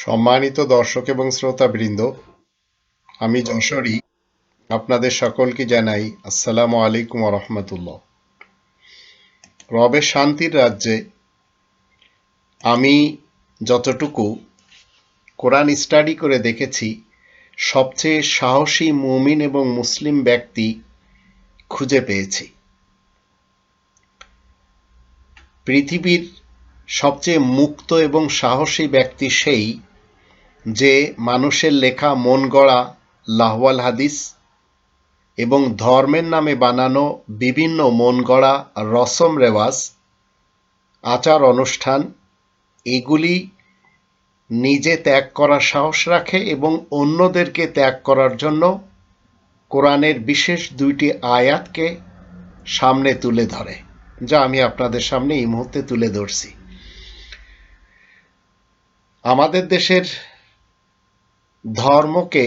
সম্মানিত দর্শক এবং শ্রোতাবৃন্দ, আমি যশোরী আপনাদের সকলকে জানাই আসসালামু আলাইকুম রহমতুল্লাহ। রবের শান্তির রাজ্যে আমি যতটুকু কোরআন স্টাডি করে দেখেছি, সবচেয়ে সাহসী মুমিন এবং মুসলিম ব্যক্তি খুঁজে পেয়েছি। পৃথিবীর সবচেয়ে মুক্ত এবং সাহসী ব্যক্তি সেই যে মানুষের লেখা মন গড়া লাহওয়াল হাদিস এবং ধর্মের নামে বানানো বিভিন্ন মন গড়া রসম রেওয়াজ, আচার অনুষ্ঠান এগুলি নিজে ত্যাগ করার সাহস রাখে এবং অন্যদেরকে ত্যাগ করার জন্য কোরআনের বিশেষ দুইটি আয়াতকে সামনে তুলে ধরে, যা আমি আপনাদের সামনে এই মুহূর্তে তুলে ধরছি। আমাদের দেশের ধর্মকে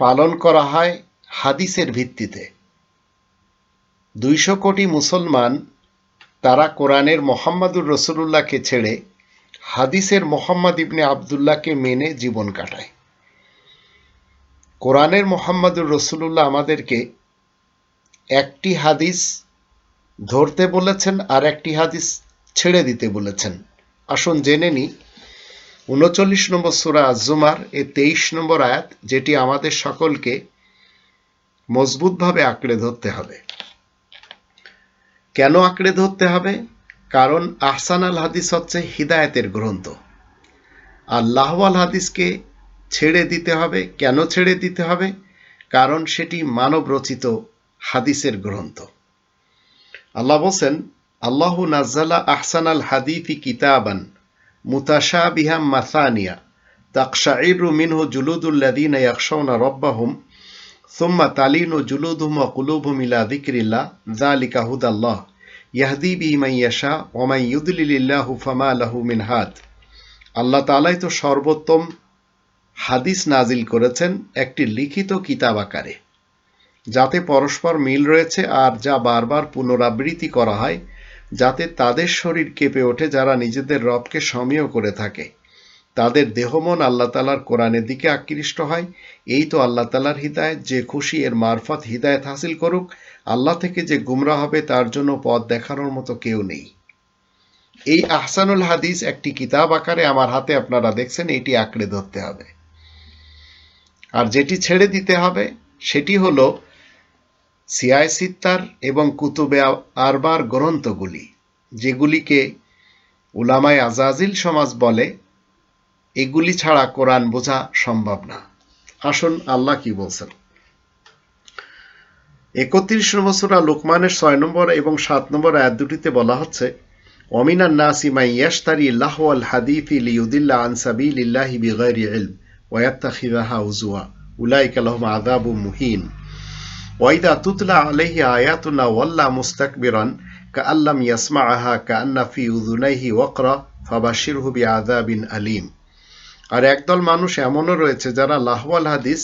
পালন করা হয় হাদিসের ভিত্তিতে। 200 কোটি মুসলমান তারা কোরআনের মোহাম্মদুর রসুলুল্লাহকে ছেড়ে হাদিসের মোহাম্মদ ইবনে আবদুল্লাহকে মেনে জীবন কাটায়। কোরআনের মোহাম্মদুর রসুলুল্লাহ আমাদেরকে একটি হাদিস ধরতে বলেছেন আর একটি হাদিস ছেড়ে দিতে বলেছেন। আসুন জেনে নিই 39 নম্বর সূরা আজ-জুমার 23 নম্বর আয়াত, যেটি আমাদের সকলকে মজবুতভাবে আঁকড়ে ধরতে হবে। কেন আঁকড়ে ধরতে হবে? কারণ আহসান আল হাদিস হচ্ছে হিদায়াতের গ্রন্থ। আর লাহওয়াল হাদিসকে ছেড়ে দিতে হবে। কেন ছেড়ে দিতে হবে? কারণ সেটি মানব রচিত হাদিসের গ্রন্থ। আল্লাহ বলছেন, আল্লাহু নাজ্জালা আহসান আল হাদিফি কিতাবান মুতাশাবিহাম মাসানিয়া তাকশাইরু মিনহু জুলুদুল্লাযীনা ইয়াখশাউনা রাব্বাহুম সুম্মা তালিনু জুলুদুহুম ওয়া কুলুবুহুম ইলা যিকরিল্লাহ যালিকা হুদাল্লাহ ইয়াহদি বিহি মান ইয়াশা ওয়া মান ইউদ্লিলিল্লাহু ফামা লাহু মিন হাদ। আল্লাহ তাআলাই তো সর্বোত্তম হাদিস নাজিল করেছেন একটি লিখিত কিতাব আকারে, যাতে পরস্পর মিল রয়েছে আর যা বারবার পুনরাবৃত্তি করা হয়, যাতে তাদের শরীর কেঁপে ওঠে যারা নিজেদের রবকে সমীহ করে থাকে। তাদের দেহমন আল্লাহ তাআলার কোরআনের দিকে আকৃষ্ট হয়। এই তো আল্লাহ তাআলার হিদায়াত, যে খুশি এর মারফত হিদায়াত হাসিল করুক। আল্লাহ থেকে যে গুমরাহ হবে তার জন্য পথ দেখানোর মতো কেউ নেই। এই আহসানুল হাদিস একটি কিতাব আকারে আমার হাতে আপনারা দেখছেন, এটি আঁকড়ে ধরতে হবে। আর যেটি ছেড়ে দিতে হবে সেটি হলো সিয়ায় সিত্তার এবং কুতুবে আরবার গ্রন্থগুলি, যেগুলিকে উলামায়ে আজাজিল সমাজ বলে। এগুলি ছাড়া কোরআন বোঝা সম্ভব না। আসুন আল্লাহ কি বলছেন। 31 নম্বর সূরা লুকমানের 6 নম্বর এবং 7 নম্বর আয়াত দুটিতে বলা হচ্ছে, ওয়ামিনান নাসি মান ইয়াশতারি লাহওয়াল হাদিসি লিয়ুদিল্লা আন সাবিলিল্লাহি বিগাইরি ইলম ওয়া ইয়াত্তাখিযাহা হুজুয়া উলাইকা লাহুম আযাবুম মুহিন ওয়াইদা তুতলা আলাইহি আয়াতুনা ওয়াল্লা মুস্তাকবিরান কাআল্লাম ইয়াসমাআহা কাআন্না ফি উযুনাইহি ওয়াকরা ফাবাশশিরহু বিআযাবিন আলীম। আর একদল মানুষ এমনও রয়েছে যারা লাহওয়াল হাদিস,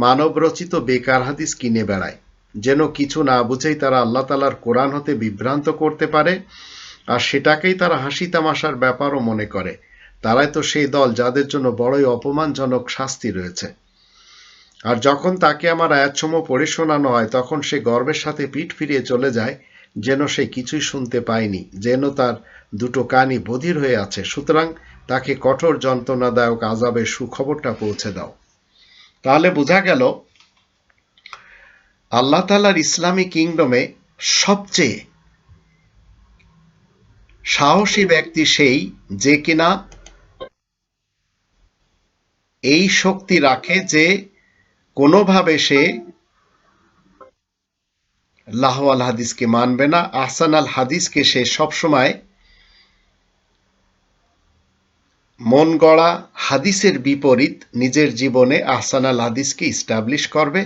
মানব রচিত বেকার হাদিস কিনে বেড়ায়, যেন কিছু না বুঝেই তারা আল্লাহ তাআলার কোরআন হতে বিভ্রান্ত করতে পারে, আর সেটাকেই তারা হাসি তামাশার ব্যাপারও মনে করে। তারাই তো সেই দল যাদের জন্য বড়ই অপমানজনক শাস্তি রয়েছে। আর যখন তাকে আমার আয়াতসমূহ পড়ে শোনানো হয়, তখন সে গর্বের সাথে পিঠ ফিরিয়ে চলে যায়, যেন সে কিছুই শুনতে পায়নি, যেন তার দুটো কানই বধির হয়ে আছে। সুতরাং তাকে কঠোর যন্ত্রণাদায়ক আযাবের সুখবরটা পৌঁছে দাও। তাহলে বোঝা গেল আল্লাহ তাআলার ইসলামী কিংডমে সবচেয়ে সাহসী ব্যক্তি সেই যে কিনা এই শক্তি রাখে যে কোনোভাবে সে লাহওয়াল হাদিসকে মানবে না। আহসান আল হাদিসকে সে সবসময় মন গড়া হাদিসের বিপরীত নিজের জীবনে আহসান আল হাদিসকে ইস্টাবলিশ করবে।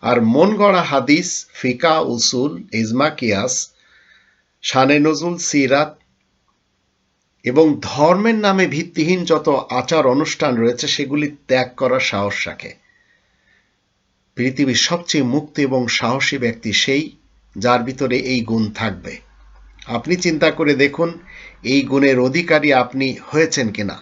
আর মন গড়া হাদিস, ফিকা, উসুল, ইজমা, কিয়াস, শানে নজুল, সিরাত এবং ধর্মের নামে ভিত্তিহীন যত আচার অনুষ্ঠান রয়েছে সেগুলি ত্যাগ করার সাহস রাখে। পৃথিবীর সবচেয়ে মুক্ত এবং সাহসী ব্যক্তি সেই যার ভিতরে এই গুণ থাকবে। আপনি চিন্তা করে দেখুন এই গুণের অধিকারী আপনি হয়েছেন কিনা।